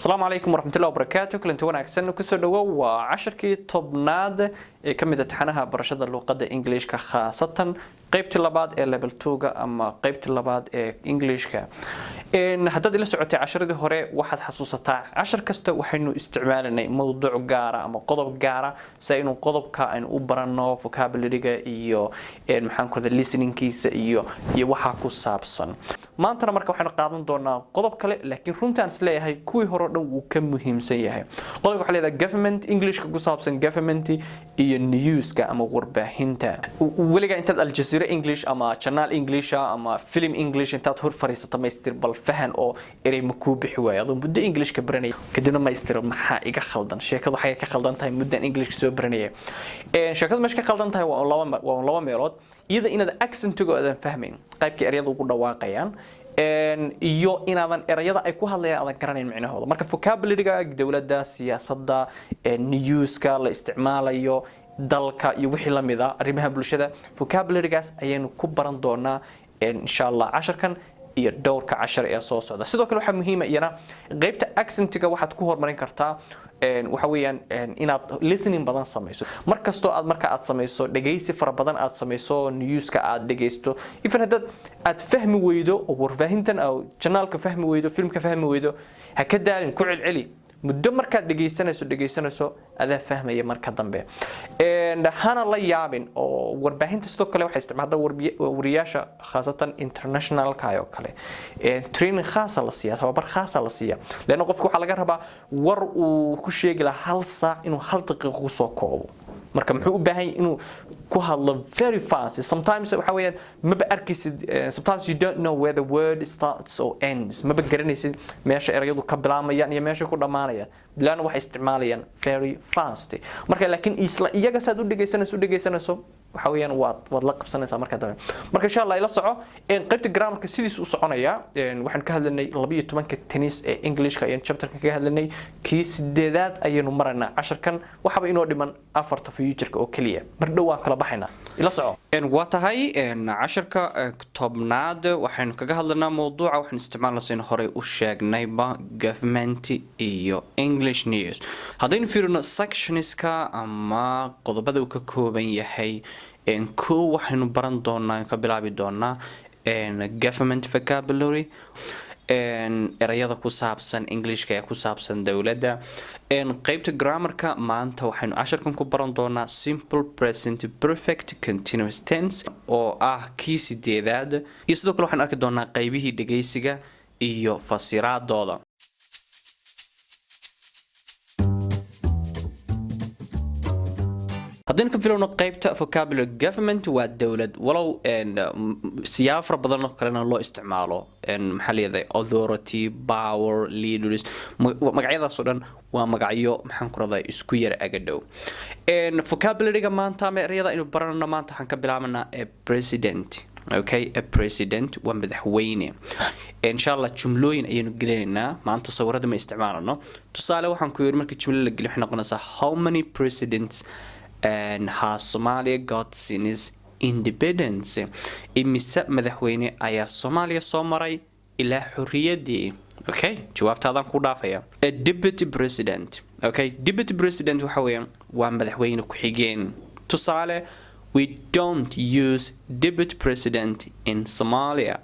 السلام عليكم ورحمة الله وبركاته. كل انتوا wanaagsan kusoodhawoow waa casharkii tobnaad ee kamid taxanaha barashada luuqada Englishka khaasatan qaybta labaad ee level 2 ama qaybta labaad ee Englishka. haddaad ila socotay casharadii hore waxaad xasuusataa cashar kasta waxaynu isticmaalanay mowduuc gaar ah ama qodob gaar ah si aynu qodobka aynu u baranno vocabulary-ga iyo maxaan ku radaa listening-kiisa iyo waxa ku saabsan. maanta marka waxaynu qaadan doonaa qodob kale laakiin runtii aan isleeyahay kuwii hore dhan uu ka muhiimsan yahay. qodobka waxa leedahay government Englishka ku saabsan government iyo newska ama warbaahinta. weliga intaad Al Jazeera English ama channel English ama film English intaad hor fariisato maystir bal fahan oo erey ma ku bixi waayo adoo muddo Englishka baranay kadibna maystir maxaa iga khaldan sheekadu waxay ka khaldan tahay muddo Englishka soo baranay sheekadu meesha ka khaldan tahay waa laba meelood iyada inaad accent-gooda fahmin qaybka ereyada ugu dhawaaqayaan iyo inaadan erayada ay ku hadlayaan adan garanayn macnahooda marka vocabulary-ga dawladda siyaasadda newska la isticmaalayo dalka iyo wixii la mid ah arrimaha bulshada vocabulary-gaas ayaynu ku baran doonaa insha Allah casharkan iyo dhowrka cashar ee soo socda sidoo kale waxa muhiim ah iyana qaybta accent-ga waxaad ku hormarin kartaa waxa weeyaan inaad listening badan samayso markasto aad samayso dhageysi fara badan aad samayso newska aad dhageysto ifan aad fahmi weydo oo warbaahintan oo channelka fahmi weydo filmka fahmi weydo ha ka daalin ku celceli muddo markaad dhageysanayso adaa fahmaya marka dambe hana la yaabin oo warbaahinta sidoo kale waxay isticmaaldaa wariyaasha khaasatan international-ka oo kale training khaas la siiyaa tababar khaas la siiyaa leena qofku waxa laga rabaa war uu ku sheegi lahaa hal saac inuu hal daqiiqo ku soo koobo marka muxuu u baahan yahay inuu ku hadlo very fast sometimes waxa weeyaan maba arkaysid sometimes you don't know where the word starts or ends maba garanaysid meesha erayadu ka bilaamayaan iyo meesha ku dhamaanayaan bilaana waxay isticmaalayaan very fast marka laakiin isla iyaga saad u dhageysanayso waxa weeyaan waad la qabsanaysaa marka dambe marka insha Allah ila soco qaybta grammarka sidiis u soconaya waxaan ka hadlanay 12ka tennis ee Englishka iyo chapterka ka hadlanay kii sideedaad ayaynu maranaa casharkan waxaba inoo dhiman afarta future-ka oo kaliya mar dhow waan kala baxaynaa ila soco waa tahay casharka tobnaad waxaynu kaga hadlanaa mowduuca waxaan isticmaalnaa hore u sheegnayba government iyo English news haddaynu fiirino sectionska ama qodobada uu ka kooban yahay ko waxaynu baran doonaa ka bilaabi doonaa government vocabulary erayada ku saabsan Englishka ee ku saabsan dawladda qaybta grammarka maanta waxaynu casharkan ku baran doonaa simple present perfect continuous tense oo ah kii sideedaad iyo sidoo kale waxaan arki doonaa qaybihii dhageysiga iyo fasiraadooda haddii ka filowno qaybta vocabulary government waa dawlad walow siyaafar badan oo kale loo isticmaalo maxaa leeyahay authority power leaders magacyadaas oo dhan waa magacyo maxaan ku radaa isku yar aga dhow vocabulary-ga maanta ama erayada inuu baranno maanta waxaan ka bilaabanaa president okay a president waa madaxweyne insha Allah jumlooyin ayaynu gelinaynaa maanta sawirada ma isticmaalano tusaale waxaan ku yiri marka jumlo la geliyo waxay noqonaysaa how many presidents and has Somalia got since independence imisa madaxweyne ayaa Soomaaliya soo maray ilaa xorriyadii okay jawaabtaadan ku dhaafaya a deputy president okay deputy president waxa weeyaan waa madaxweyne ku xigeen tusaale we don't use deputy president in Somalia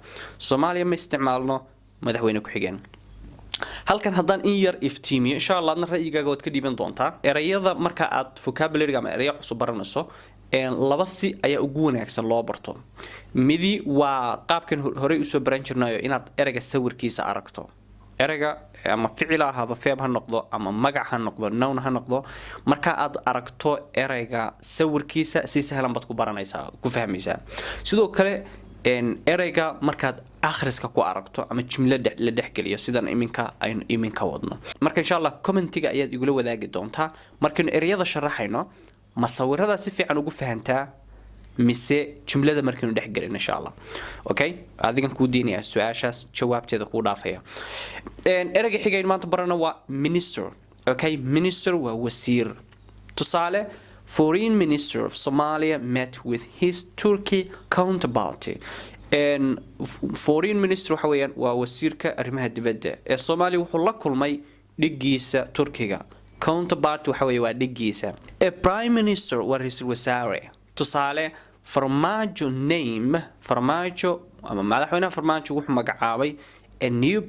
ma isticmaalno madaxweyne ku xigeen halkan haddaan in yar iftiimiyo insha Allah adna ra'yigaaga waad ka dhiiban doontaa erayada marka aad vocabulary ama eraya cusub baranayso laba si ayaa ugu wanaagsan loo barto midi waa qaabkan hore u soo baran jirnayo inaad erayga sawirkiisa aragto erayga ama ficil ahaado verb ha noqdo ama magac ha noqdo noun ha noqdo marka aad aragto erayga sawirkiisa si sahlan baad ku baranaysaa ku fahmaysaa sidoo kale erayga markaad akhriska ku aragto ama jumla la dhexgeliyo sidan iminka wadno marka insha Allah commentiga ayaad igula wadaagi doontaa markaan erayada sharaxayno ma sawirada si fiican ugu fahantaa mise jumlada markaanu dhexgelin insha Allah okay adigan ku diinaya su'aashaas jawaabteeda ku dhaafaya erayga xigay maanta barana waa minister okay minister waa wasiir tusaale Foreign Minister of Somalia met with his Turkey counterpart foreign minister waxa weeyaan waa wasiirka arrimaha dibadda ee Soomaaliya wuxuu la kulmay dhigiisa Turkiga counterpart waxa weeye waa dhigiisa a prime minister waa ra'iisul wasaare tusaale farmaajo name farmaajo ama madaxweynaha farmaajo wuxuu magacaabay a new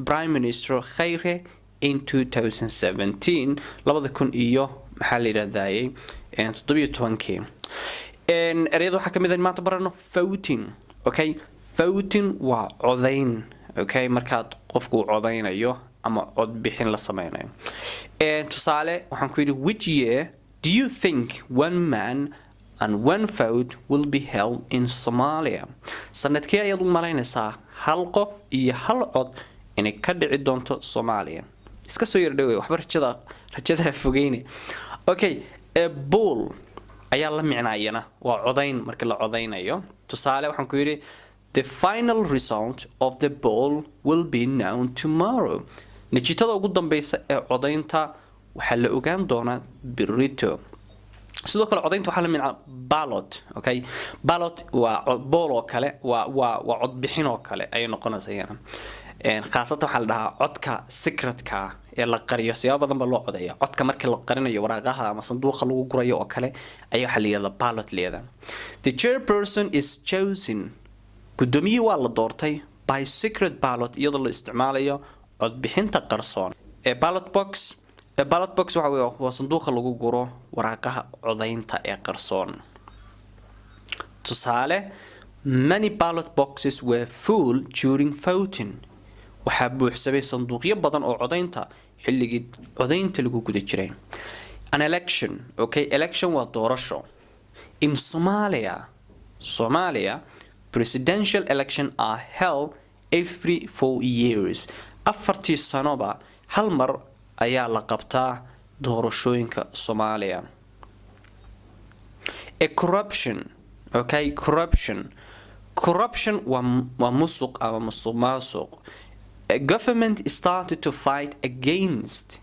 prime minister khayre in 2017 labada kun iyo maxaa la yiraahdaa 17 ereyada waxaa kamid ah maanta barano voting okay voting waa codayn okay markaad qofku codaynayo ama cod bixin la sameynayo tusaale waxaan ku yiri which year do you think one man and one vote will be held in Somalia sanadkee ayaad u malaynaysaa hal qof iyo hal cod inay ka dhici doonto Soomaaliya iska soo yar dhaweey waxba rajada fogeyne okay a bull ayaa la micnaayana waa codayn marka la codaynayo tusaale waxaan ku yiri the final result of the poll will be known tomorrow natiijada ugu dambaysa ee codaynta waxa la ogaan doonaa berrito sidoo kale codaynta waxa la micnaa ballot okay ballot waa poll oo kale waa cod bixin oo kale ay noqonaysaa khaasatan waxa la dhahaa codka secretka ee la qariyo siyaabo badan ba loo codeeyo codka marka la qarinayo waraaqaha ama sanduuqa lagu gurayo oo kale ayaa waxa la yiraahdaa ballot leeyahay the chairperson is chosen gudoomiye waa la doortay by secret ballot iyadoo la isticmaalayo cod bixinta qarsoon ballot box waxa weeye waa sanduuqa lagu guro waraaqaha codaynta ee qarsoon tusaale many ballot boxes were full during voting waxa buuxsamay sanduuqyo badan oo codaynta xilligii codaynta lagu guda jiray an election okay election waa doorasho in Somalia presidential election are held every 4 years afartii sanoba hal mar ayaa la qabtaa doorashooyinka Soomaaliya a corruption okay corruption waa musuq ama musuqmaasuq a government started to fight against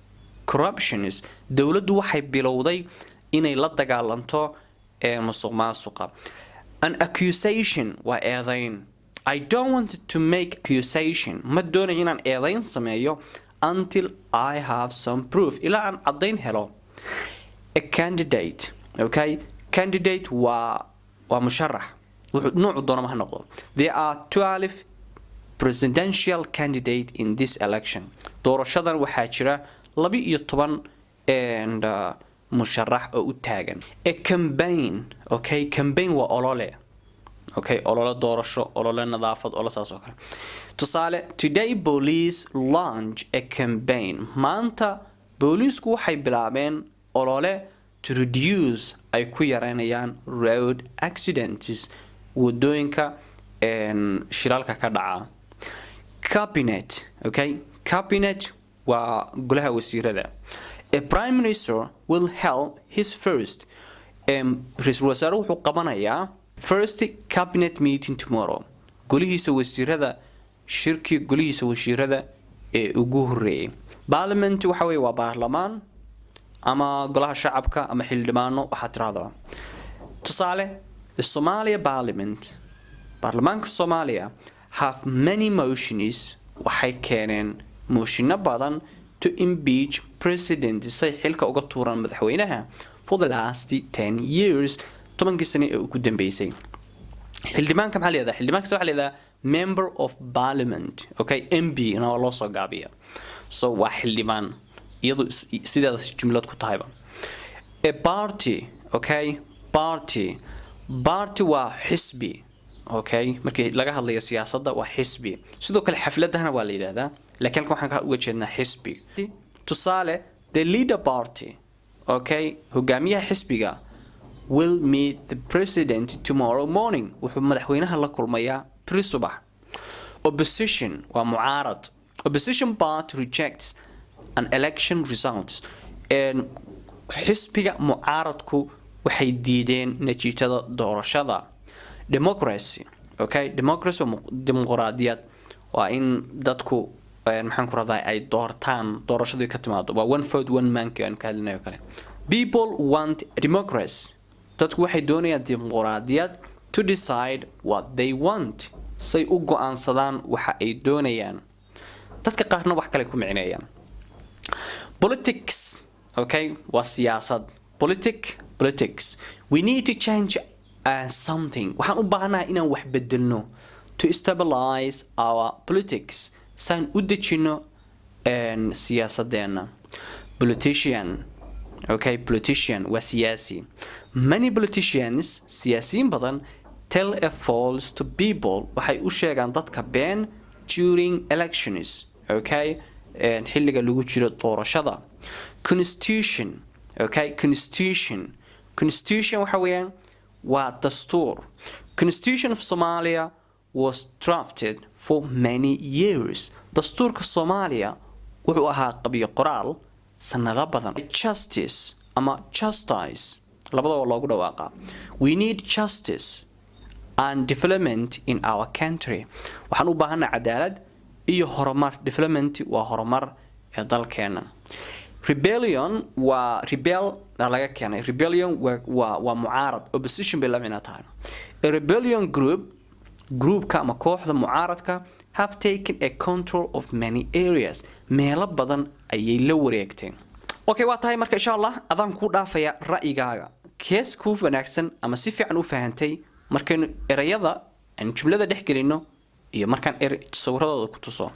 corruption dawladdu waxay bilowday inay la dagaalanto musuqmaasuqa an accusation waa eedayn I don't want to make accusation ma doonayo inaan eedayn sameeyo until I have some proof ila aan cadayn helo a candidate okay candidate waa musharax wuxuu nooc doona ma noqdo there are 12 presidential candidate in this election doorashadan waxaa jira 12 musharax oo u taagan a campaign okay campaign waa olole okay olole doorasho olole nadaafad olole saas oo kale tusaale today police launch a campaign maanta booliisku waxay bilaabeen olole to reduce ay ku yareynayaan road accidents wadooyinka shiralka ka dhaca cabinet okay cabinet waa golaha wasiirada a prime minister will hold his first ra'iisul wasaare wuxuu qabanayaa first cabinet meeting tomorrow golihiisa wasiirada shirki golihiisa wasiirada ee ugu horeeyay parliament waxa weeye waa baarlamaan ama golaha shacabka ama xildhibaano waxa tiraahdo tusaale the Somalia parliament baarlamaanka Soomaaliya have many motions waxay keeneen motionno badan to impeach president say xilka uga tuuran madaxweynaha for the last 10 years 10 sano ee ugu dambeysay xildhibaanka maxaa leeyahay xildhibaanka waxa leeyahay member of parliament okay MP ina loo soo gaabiyo so waa xildhibaan iyadoo sidaas jumlad ku tahayba a party okay party waa xisbi okay markii laga hadlayo siyaasadda waa xisbi sidoo kale xafladahana waa la yiraahdaa laakiin waxaan ka uga jeednaa xisbi tusaale the leader party okay hogaamiyaha xisbiga will meet the president tomorrow morning wuxuu madaxweynaha la kulmayaa beri subax opposition waa mucaarad opposition party rejects an election results and xisbiga mucaaradku waxay diideen natiijada doorashada democracy okay democracy dimuqraadiyad waa in dadku maxaan ku radaa ay doortaan doorashadu ka timaado waa one vote one man kan ka hadlanayo kale people want democracy dadku waxay doonayaan dimuqraadiyad to decide what they want say u go'aansadaan waxa ay doonayaan dadka qaarna wax kale ku micneeyaan Politics, okay, was siyasad. Politics. We need to change something. Waxaan u baahanahay inaan wax bedelno to stabilize our politics. Saan u dejino siyaasadeena. Politician, okay, politician was siyasi. Many politicians, siyaasiyiin badan, tell a false to people. Waxay u sheegaan dadka been during elections, okay, xilliga lagu jiro doorashada. Constitution, okay, constitution waxa weeyaan waa dastuur. Constitution of Somalia was drafted for many years. Dastuurka Soomaaliya wuxuu ahaa qabiyo qoraal sanado badan. Justice ama justice labadaba loogu dhawaaqa. We need justice and development in our country. Waxaan u baahanaa cadaalad iyo horumar. Development waa horumar ee dalkeena. Rebellion waa rebel laga keenay. Rebellion waa mucaarad. Opposition bay la micno tahay. A rebellion groupka ama kooxda mucaaradka have taken a control of many areas. Meelo badan ayay la wareegteen. Okay, waa tahay marka insha Allah adaan ku dhaafaya ra'yigaaga. Kees ku wanaagsan ama si fiican u fahantay markaynu erayada aan jumlada dhex gelino iyo markaan sawirradooda ku tuso.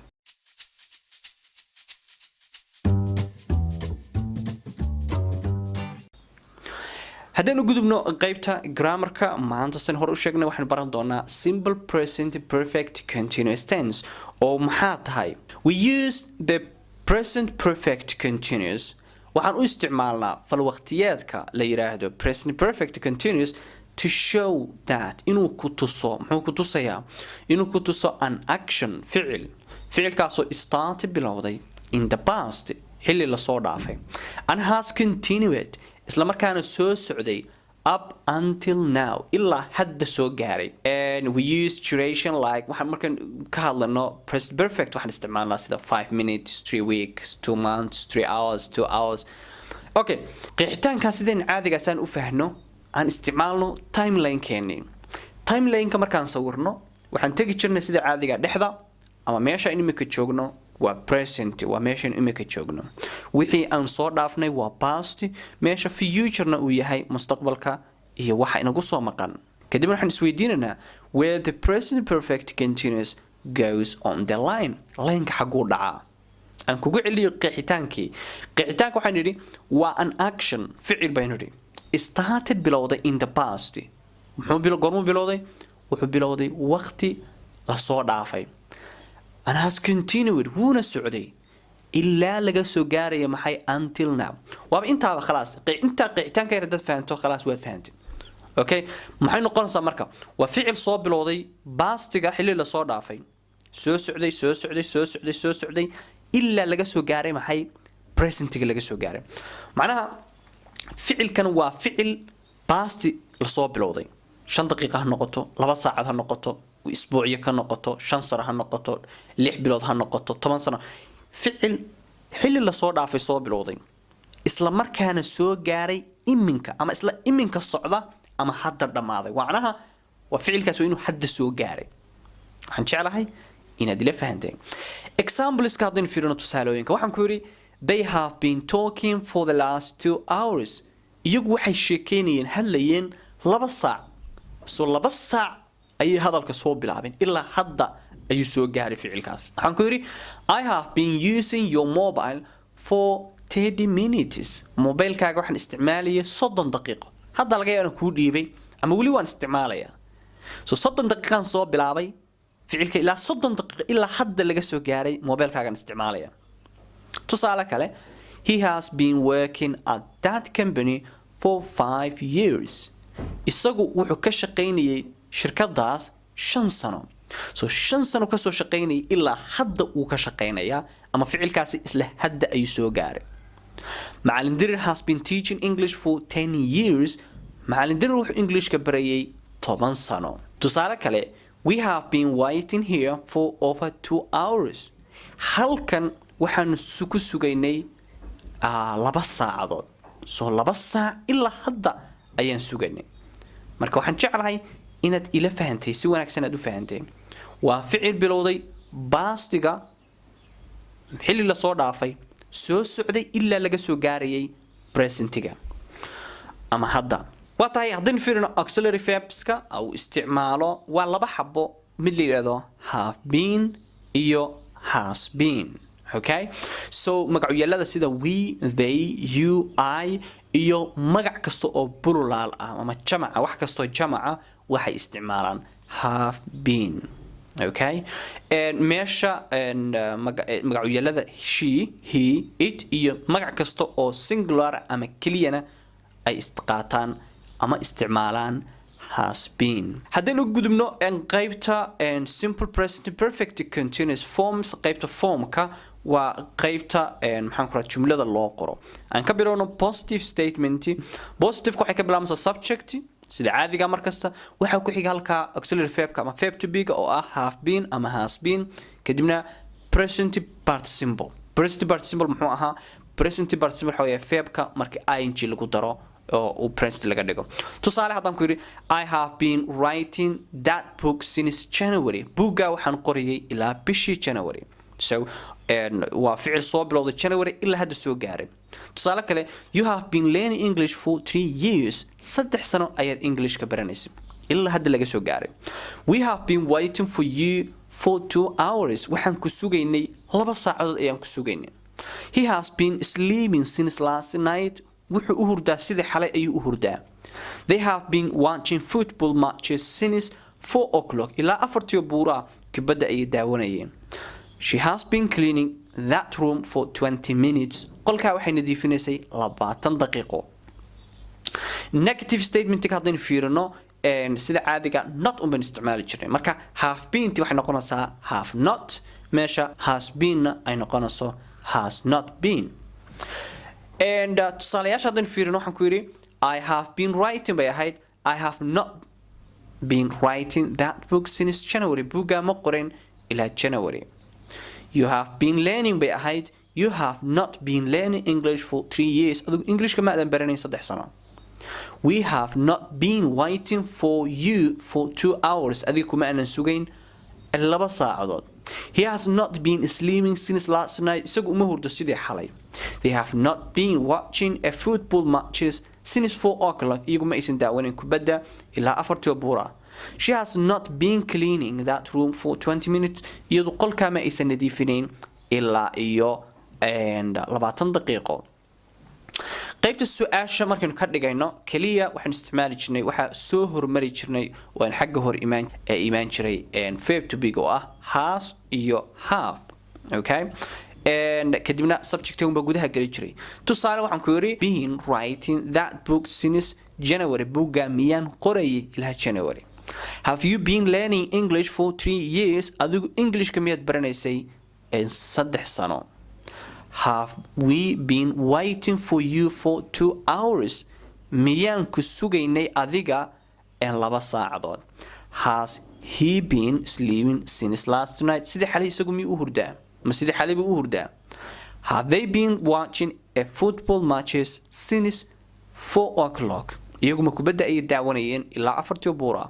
haddaynu gudubno qaybta grammarka maanta san hore u sheegnay waxaan baran doonaa simple present perfect continuous tense oo maxaa tahay. We use the present perfect continuous. waxaan u isticmaalnaa fal waqtiyeedka la yiraahdo present perfect continuous to show that inuu ku tuso muxuu ku tusayaa inuu ku tuso an action ficilkaasoo started bilowday in the past xilli la soo dhaafay and has continued isla markaana soo socday up until now ilaa hadda soo gaaray. And we use duration like waxaan markaan ka hadlano present perfect waxaan isticmaalnaa sida 5 minutes 3 weeks 2 months 3 hours 2 hours. Okay, qeexitaanka sideen caadigaasaan u fahno aan isticmaalno timeline-ka markaan sawirno waxaan tagi jirnay sida caadiga dhexda ama meesha imika joogno waa present waa meeshan imika joogno wixii aan soo dhaafnay waa past meesha future-na uu yahay mustaqbalka iyo waxa inagu soo maqan. kadib waxaan isweydiinanaa where the present perfect continuous goes on the line-ka xaguu dhacaa. aan kugu celiyo qeexitaanka waxaan yidhi waa an action ficil baynu yidhi started bilowday in the past. goormuu bilowday wuxuu bilowday waqti la soo dhaafay and has continued wuuna socday ilaa laga soo gaaraya maxay until now. waaba intaaba khalaas intaa qeexitaanka yar dad fahanto khalaas waad fahantay. okay, maxay noqonaysaa marka waa ficil soo bilowday pastiga xilli la soo dhaafay soo socday ilaa laga soo gaaray maxay presentiga laga soo gaaray. macnaha ficilkan waa ficil past la soo bilowday 5 daqiiqo ha noqoto 2 saacad ha noqoto isbuucyo ka noqoto 5 sano ha noqoto 6 bilood ha noqoto 10 sano ficil xilli la soo dhaafay soo bilowday isla markaana soo gaaray iminka ama isla iminka socda ama hadda dhamaaday. macnaha waa ficilkaas inuu hadda soo gaaray. waxaan jeclahay inaad ila fahanteen. examples ka hadin fiirino tusaalooyinka waxaan ku yiri they have been talking for the last 2 hours. iyagu waxay sheekeynayeen hadlayeen 2 saac. so 2 saac ayay hadalka soo bilaabeen ilaa hadda ayuu soo gaaray ficilkaas. waxaan ku yiri I have been using your mobile for 30 minutes. mobilkaaga waxaan isticmaalayay 30 daqiiqo. hadda laga yaabaa ku dhiibay ama wali waan isticmaalayaa. so 30 daqiiqan soo bilaabay ficilka ilaa 30 daqiiqo ilaa hadda laga soo gaaray mobilkaagan isticmaalaya. tusaale kale he has been working at that company for 5 years. isagu wuxuu ka shaqaynayay shirkadaas 5 sano. so 5 sano ka soo shaqaynayay ilaa hadda uu ka shaqaynayaa ama ficilkaasi isla hadda ay soo gaaray. macallin dirir has been teaching English for 10 years. macallin dirir wuxuu English ka barayay 10 sano. tusaale kale we have been waiting here for over 2 hours. halkan waxaan ku sugaynay 2 saacadood. so 2 saac ilaa hadda ayaan sugaynay. marka waxaan jeclahay inaad ila fahantay si wanaagsan aad u fahantay. waa ficil bilowday pastiga xilli la soo dhaafay soo socday ilaa laga soo gaarayay presentiga ama hadda waa tahay haddii fiirino auxiliary verbska au isticmaalo waa laba xabo mid la yiraahdo have been iyo has been. Okay, so magacyada sida we, they, you, I iyo magac kasto oo plural ah ama jamaca wax kasto jamaca waxay isticmaalaan have been. Okay, and meesha and magacyada she, he, it iyo magac kasto oo singular ama keliyana ay isqaataan ama isticmaalaan has been. haddaynu gudubno qaybta simple present perfect continuous forms qaybta formka waa qaybta maxaan ku raad jumlada loo qoro aan ka bilowno positive statement. Positive waxay ka bilaabmaysaa subject sida caadiga markasta waxa ku xiga halka auxiliary verbka ama verb to be oo ah have been ama has been kadibna present participle. Present participle muxuu ahaa present participle waxa weeye verbka marka ing lagu daro oo present laga dhigo. tusaale haddaan ku yiri I have been writing that book since January. Buugga waxaan qoriyay ilaa bishii January. So waa ficil soo bilowday January ilaa hadda soo gaaray. tusaale kale you have been learning English for 3 years. 3 sano ayaad English ka baranaysay ilaa hadda laga soo gaaray. We have been waiting for you for 2 hours. waxaan ku sugaynay 2 saacadood ayaan ku sugaynay. He has been sleeping since last night. wuxuu u hurdaa sidii xalay ayuu u hurdaa. They have been watching football matches since 4 o'clock. ilaa 4 buura kubadda ay daawanayeen. She has been cleaning that room for 20 minutes. qolka waxay nadiifinaysay 20 daqiiqo. Negative statement ka hadin fiirino sida caadiga not been isticmaali jirnay. marka have been waxay noqonaysaa have not. meesha has been ay noqonayso has not been. And tusaalayaasha hadin fiirino waxaan ku yiri I have been writing bay ahayd I have not been writing that book since January. buugga ma qorin ilaa January. You have been learning by ahayd you have not been learning English for 3 years. adigu English ma aadan baranayn 3 sano. We have not been waiting for you for 2 hours. adigu kuma aanan sugayn 2 saacadood. He has not been sleeping since last night. isagu uma hurdo sidii xalay. They have not been watching a football matches since 4 o'clock. iyagu ma aysan daawanin kubadda ilaa 4 buura. She has not been cleaning that room for 20 minutes. iyadu qolka ma aysan nadiifinayn ilaa iyo 20 daqiiqo. qaybta su'aasha markaynu ka dhigayno kaliya waxaan isticmaali jirnay waxa soo hormari jirnay waan xagga hor imaan jiray verb to be oo ah has iyo have. Okay, kadibna subject ba gudaha gali jiray. tusaale waxaan ku yiri been writing that book since January. buugga miyaan qorayay ilaa January. Have you been learning English for 3 years? adigu English ka miyaad baranaysay 3 sano. Have we been waiting for you for 2 hours? miyaan ku sugaynay adiga 2 saacadood. Has he been sleeping since last night? sidii xalay isagu miyuu u hurdaa ma sidii xalay buu u hurdaa. Have they been watching a football matches since 4 o'clock? iyagu ma kubadda ay daawanayeen ilaa 4 buura.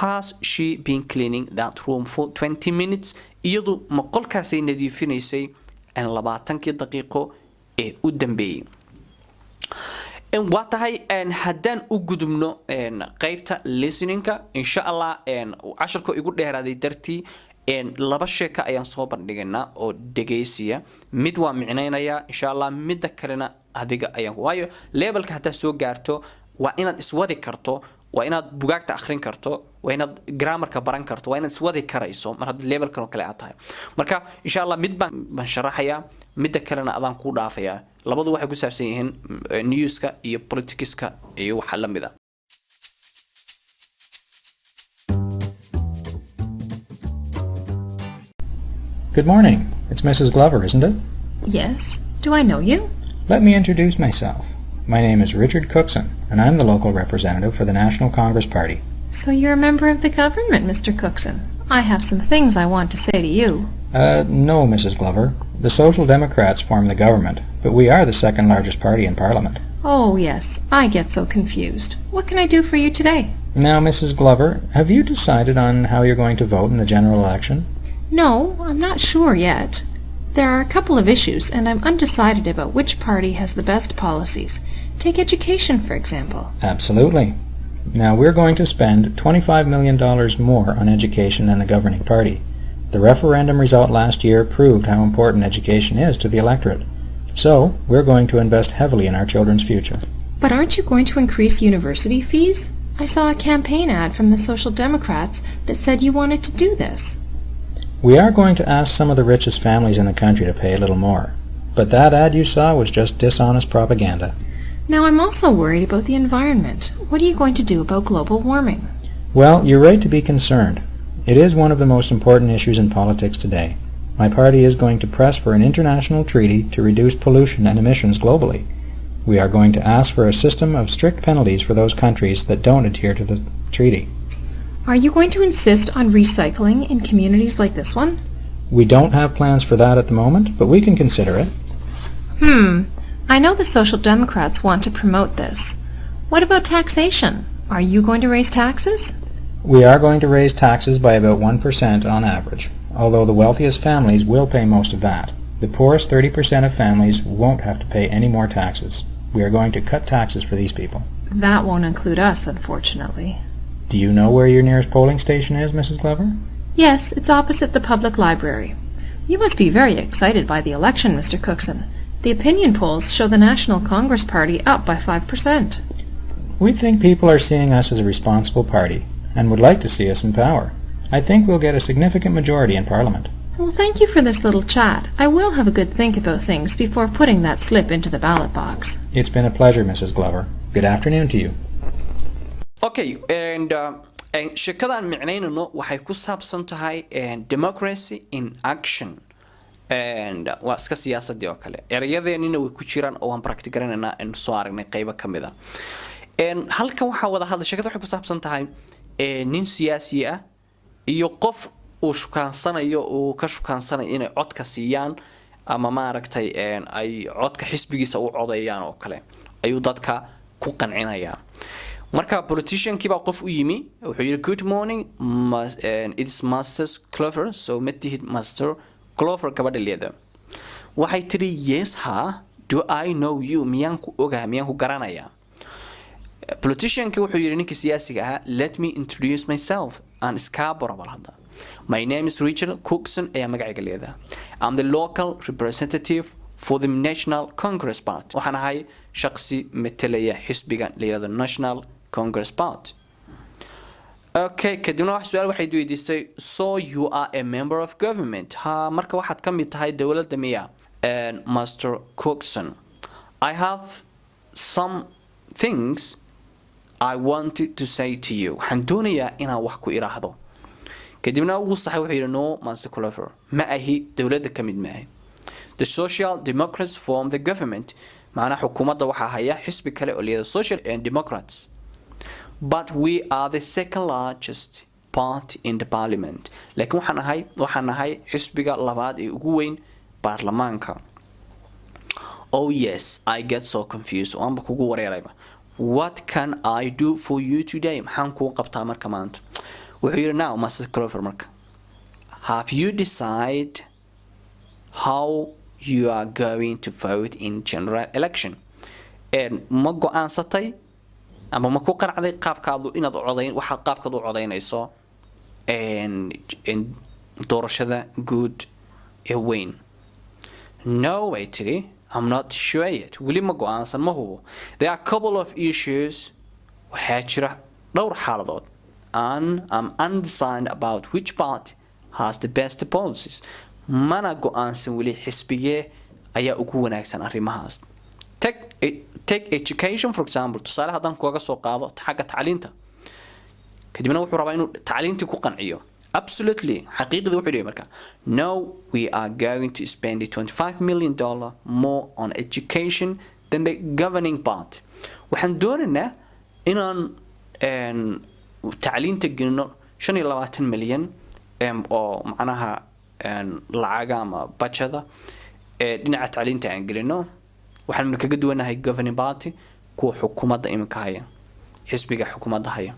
Has she been cleaning that room for 20 minutes? iyadu ma qolkaasay nadiifinaysay 20 daqiiqo ee u dambeeyay. waa tahay haddaan u gudubno qaybta listeningka insha Allah casharka igu dheeraaday dartii laba sheeka ayaan soo bandhigaynaa oo dhageysiya. mid waa micnaynaya insha Allah midda kalena adiga ayaan waayo levelka hadaa soo gaarto waa inaad iswadi karto waa inaad bugaagta akhrin karto waa inaad grammarka baran karto waa inaad iswadi karayso mar hadda levelkan oo kale aad tahay. marka insha Allah mid baan sharaxaya midda kalena adaan ku dhaafaya. labadu waxay ku saabsan yihiin newska iyo politicska iyo waxa la mid ah. Good morning. It's Mrs. Glover, isn't it? Yes. Do I know you? Let me introduce myself. My name is Richard Cookson, and I'm the local representative for the National Congress Party. So you're a member of the government, Mr. Cookson. I have some things I want to say to you. No, Mrs. Glover. The Social Democrats form the government, but we are the second largest party in Parliament. Oh, yes. I get so confused. What can I do for you today? Now, Mrs. Glover, have you decided on how you're going to vote in the general election? No, I'm not sure yet. There are a couple of issues, and I'm undecided about which party has the best policies. Take education, for example. Absolutely. Now, we're going to spend $25 million more on education than the governing party. The referendum result last year proved how important education is to the electorate. So, we're going to invest heavily in our children's future. But aren't you going to increase university fees? I saw a campaign ad from the Social Democrats that said you wanted to do this. We are going to ask some of the richest families in the country to pay a little more. But that ad you saw was just dishonest propaganda. Now I'm also worried about the environment. What are you going to do about global warming? Well, you're right to be concerned. It is one of the most important issues in politics today. My party is going to press for an international treaty to reduce pollution and emissions globally. We are going to ask for a system of strict penalties for those countries that don't adhere to the treaty. Are you going to insist on recycling in communities like this one? We don't have plans for that at the moment, but we can consider it. I know the Social Democrats want to promote this. What about taxation? Are you going to raise taxes? We are going to raise taxes by about 1% on average, although the wealthiest families will pay most of that. The poorest 30% of families won't have to pay any more taxes. We are going to cut taxes for these people. That won't include us, unfortunately. Do you know where your nearest polling station is, Mrs. Glover? Yes, it's opposite the public library. You must be very excited by the election, Mr. Cookson. The opinion polls show the National Congress Party up by 5%. We think people are seeing us as a responsible party and would like to see us in power. I think we'll get a significant majority in Parliament. Well, thank you for this little chat. I will have a good think about things before putting that slip into the ballot box. It's been a pleasure, Mrs. Glover. Good afternoon to you. Okay, and sheekadan micnaynano waxay ku saabsan tahay democracy in action. And waa iska siyaasadii oo kale. Erayadeenina way ku jiraan oo aan practice garanayna in soo aragnay qaybo kamid ah. Halkan waxa wada hadal sheekadu waxay ku saabsan tahay nin siyaasi ah iyo qof uu shukaansanayo oo ka shukaansanayo inay codka siiyaan ama maaragtay ay codka xisbigiisa u codeeyaan oo kale ayuu dadka ku qancinaya. Marka politician kiba qof u yimi wuxuu yiri good morning it's Master Clover so matihid Master Clover gabadha leeda waxay tiri yes ha do I know you miyaan ku ogaa miyaan ku garanaya. Politician ki wuxuu yiri ninka siyaasiga ah let me introduce myself and iskaabaro balhada. My name is Richard Cookson ayaa magacayga leeda. I'm the local representative for the National Congress Party. waxaan ahay shakhsi metelaya xisbiga leeyada National Congress Party. Okay, kadibna wax su'aal waxay weydiisay so you are a member of government. Ha marka waxaad ka mid tahay dawladda miya? And Master Cookson, I have some things I wanted to say to you. waxaan doonayaa inaan wax ku iraahdo. kadibna uu saxay wuxuu yiri no Master Clover ma ahi dawladda ka mid maahay. The Social Democrats form the government. macna xukuumadda waxa haya xisbi kale oo leeyahay Social and Democrats. But we are the second largest party in the parliament. Laakiin waxaan nahay xisbiga labaad ee ugu weyn baarlamaanka. Oh yes, I get so confused. Waanba kugu wareerayba. What can I do for you today? maxaan ku qabtaa marka maanta? wuxuu yiri now Master Clover marka. Have you decided how you are going to vote in general election? ma go'aansatay ama ma ku qanacday qaabkaadu inaad codeyn waxa qaabkaad u codeynayso in doorashada guud ee weyn? No, actually, I'm not sure yet. weli ma go'aansan ma hubo. There are a couple of issues waxaa jira dhowr xaaladood and I'm undecided about which party has the best policies. mana go'aansan weli xisbigee ayaa ugu wanaagsan arrimahaas. Take education for example. tusaale haddaan kuga soo qaado xagga tacliinta. kadibna wuxuu rabaa inuu tacliintii ku qanciyo. Absolutely. xaqiiqdii wuxuu leeyahay marka no, we are going to spend $25 million more on education than the governing party. waxaan doonaynaa inaan tacliinta gelino 25 milyan oo macnaha lacaga ama budget dhinaca tacliinta aan gelino. waxaan kaga duwanahay governing party kuwa xukuumadda iminka haya xisbiga xukuumadda haya.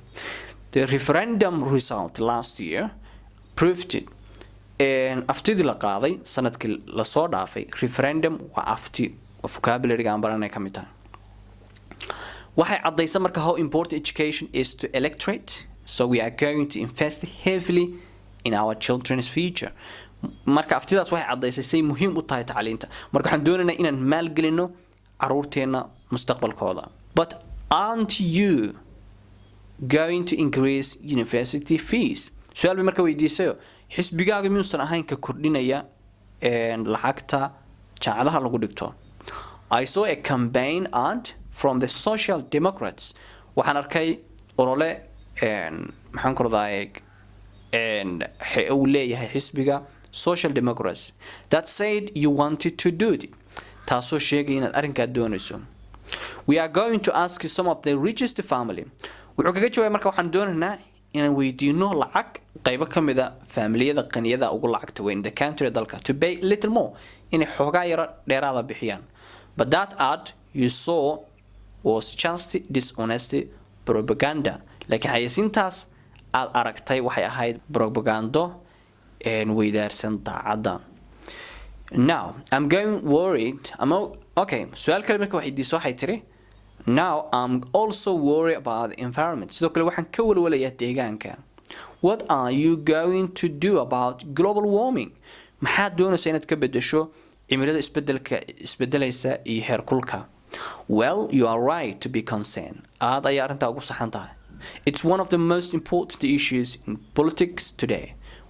The referendum result last year proved it aftidii la qaaday sanadkii la soo dhaafay referendum waa afti vocabulary aan baranay ka mid tahay waxay cadaysa marka how important education is to electorate so we are going to invest heavily in our children's future marka aftidaas waxay cadaysay say muhiim u tahay tacliinta marka waxaan doonaynaa inaan maalgelino caruurteena mustaqbalkooda but aren't you going to increase university fees su'aal bay marka weydiisayo xisbigaaga miyuusan ahayn ka kordhinaya lacagta jaamacadaha lagu dhigto I saw a campaign ad from the Social Democrats waxaan arkay olole maxaan ku radaa uu leeyahay xisbiga Social Democrats that said you wanted to do it taasoo sheegay inaad arrinkaa doonayso we are going to ask some of the richest family wuxuu kaga jawaabay marka waxaan doonaynaa inaan weydiino lacag qaybo ka mid ah familiyada qaniyada ugu lacagta weyn the country dalka to pay little more inay xoogaa yaro dheeraada bixiyaan but that ad you saw was just dishonest propaganda laakiin xayeysiintaas aad aragtay waxay ahayd propagando weydaarsan daacadda now I'm going worried okay su'aal kale marka weydiiso waxay tiri now I'm also worried about the environment sidoo kale waxaan ka walwalayaa deegaanka what are you going to do about global warming maxaad doonaysaa inaad ka bedesho cimilada isbedelaysa iyo heerkulka well you are right to be concerned aad ayaa arrintaa ugu saxan tahay it's one of the most important issues in politics today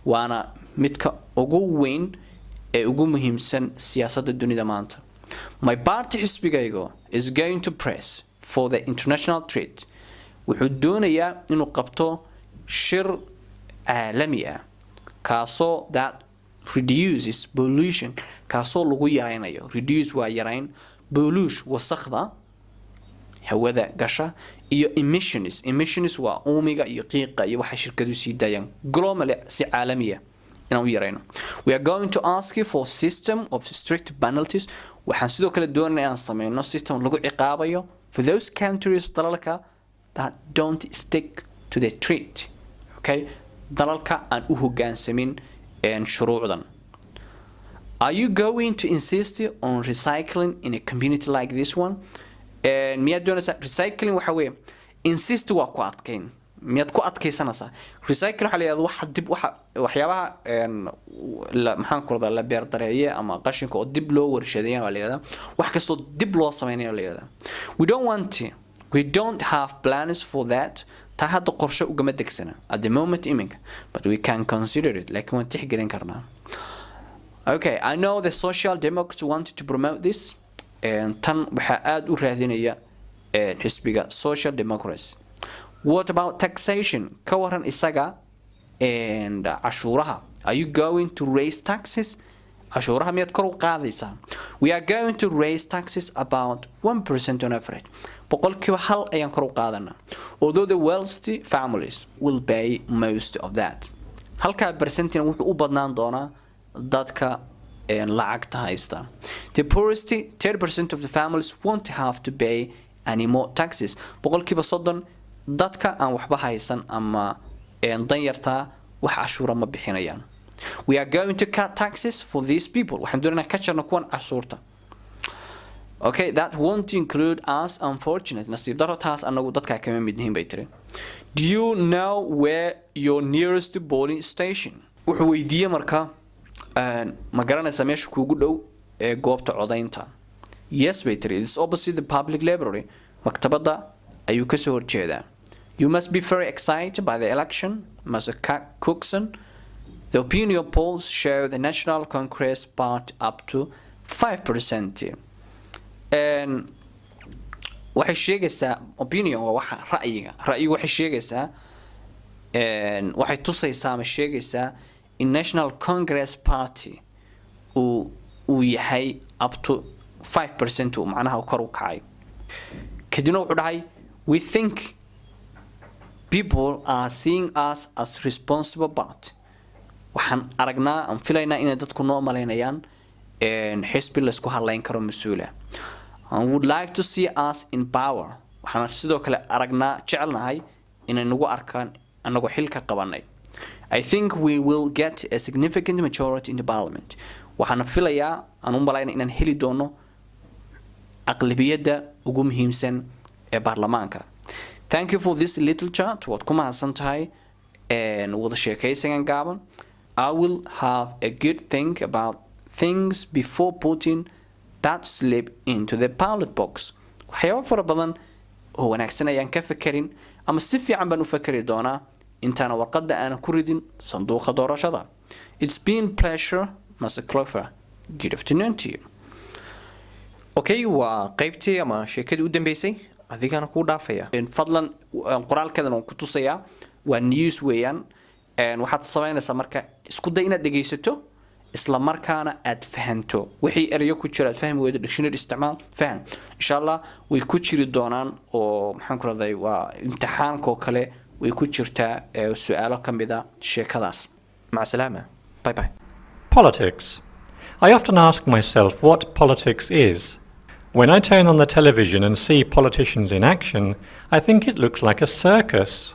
waana midka ugu weyn ee ugu muhiimsan siyaasadda dunida maanta my party xisbigaygo is going to press for the international trade wuxuu doonayaa inuu qabto shir caalami ah kaasoo that reduces pollution kaasoo lagu yaraynayo reduce waa yarayn pollush wasakhda hawada gasha iyo emissions waa uumiga iyo qiiqa iyo waxa shirkadu sii daayaan globally si caalami ah inaan u yarayno we are going to ask you for system of strict penalties waxaan sidoo kale doonaynaa inaan sameyno system lagu ciqaabayo for those countries dalalka that don't stick to the treat okay dalalka aan u hoggaansamin shuruucdan are you going to insist on recycling in a community like this one miyaad doonaysaa recycling waxa weeye insist waa ku adkayn miyaad ku adkaysanaysaa recycling waxa la yiraahdaa waxa dib waxyaabaha maxaan ku radaa la beerdareeye ama qashinka oo dib loo warshadeeyo waa la yiraahdaa wax kastoo dib loo sameeyo la yiraahdaa we don't have plans for that ta hadda qorshe ugama degsana at the moment iminka but we can consider it like waan tixgelin karnaa okay I know the social democrats wanted to promote this tan waxa aad u raadinaya xisbiga social democrats what about taxation ka waran isaga cashuuraha are you going to raise taxes cashuuraha miyaad kor u qaadaysaa we are going to raise taxes about 1% on average boqolkiiba hal ayaan kor u qaadanaa although the wealthy families will pay most of that halkaa percentina wuxuu u badnaan doonaa dadka lacagta haysta the poorest 30% of the families won't have to pay any more taxes boqolkiiba 30 dadka aan waxba haysan ama danyarta wax cashuura ma bixinayaan we are going to cut taxes for these people waxaan doonaynaa ka jarno kuwan cashuurta okay that won't include us unfortunately nasiib daro taas anagu dadka kama mid yihiin bay tiri do you know where your nearest polling station wuxuu weydiiyay marka ma garanaysaa meesha kuugu dhow ee goobta codaynta yes bay tiri it's opposite the public library maktabada ayuu ka soo horjeedaa you must be very excited by the election Mr. Cookson the opinion polls show the National Congress part up to 5% waxay sheegaysaa opinion waa waxa ra'yigu waxay sheegaysaa waxay tusaysaa ama sheegaysaa in National Congress Party uu yahay up to 5% uu macnaha kor u kacay kadibna wuxuu dhahay we think people are seeing us as responsible but waxaan aragnaa aan filaynaa inay dadku noo malaynayaan xisbi la isku hadlayn karo mas'uula and would like to see us in power waxaan sidoo kale aragnaa jecelnahay inay nagu arkaan anagoo xilka qabanay I think we will get a significant majority in the parliament. waxaan filayaa aan u malaynaa inaan heli doono aqlabiyadda ugu muhiimsan ee baarlamaanka. Thank you for this little chat. Waad ku mahadsan tahay wada sheekaysigan gaaban. I will have a good think about things before putting that slip into the ballot box. waxyaabo fara badan oo wanaagsan ayaan ka fekerin ama si fiican baan u fekeri doonaa intaana warqadda aan ku ridin sanduuqa doorashada. It's been pleasure, Mr. Clover. Good afternoon to you. Okay, waa qaybtii ama sheekadii u dambeysay adigana ku dhaafaya. Fadlan qoraalkeedan oo ku tusaya waa news weeyaan. waxaad sameynaysaa marka isku day inaad dhageysato isla markaana aad fahanto wixii erayo ku jira aad fahmi weydo dictionary isticmaal faham insha Allah way ku jiri doonaan oo maxaan ku raday waa imtixaanka kale way ku jirtaa su'aalo kamida sheekadaas maca salaama bye bye. Politics. I often ask myself what politics is. When I turn on the television and see politicians in action, I think it looks like a circus.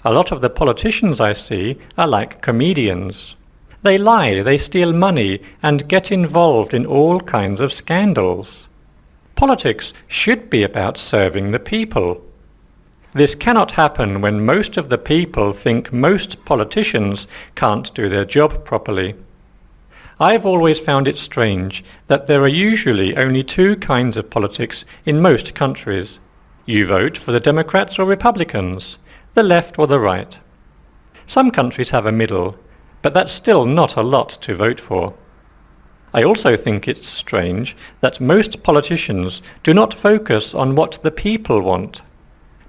A lot of the politicians I see are like comedians. They lie, they steal money, and get involved in all kinds of scandals. Politics should be about serving the people. This cannot happen when most of the people think most politicians can't do their job properly. I've always found it strange that there are usually only two kinds of politics in most countries. You vote for the Democrats or Republicans, the left or the right. Some countries have a middle, but that's still not a lot to vote for. I also think it's strange that most politicians do not focus on what the people want.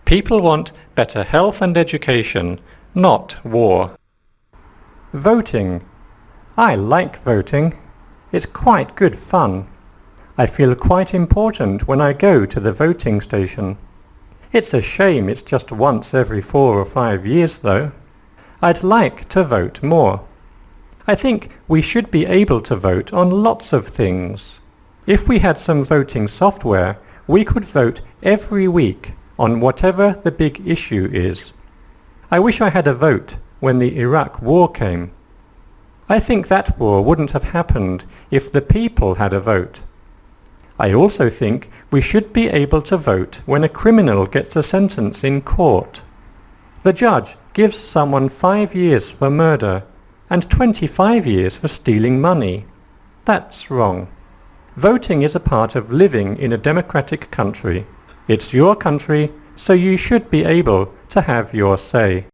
People want better health and education, not war. Voting. I like voting. It's quite good fun. I feel quite important when I go to the voting station. It's a shame it's just once every 4 or 5 years though. I'd like to vote more. I think we should be able to vote on lots of things. If we had some voting software, we could vote every week on whatever the big issue is. I wish I had a vote when the Iraq war came. I think that war wouldn't have happened if the people had a vote. I also think we should be able to vote when a criminal gets a sentence in court. The judge gives someone 5 years for murder and 25 years for stealing money. That's wrong. Voting is a part of living in a democratic country. It's your country, so you should be able to have your say.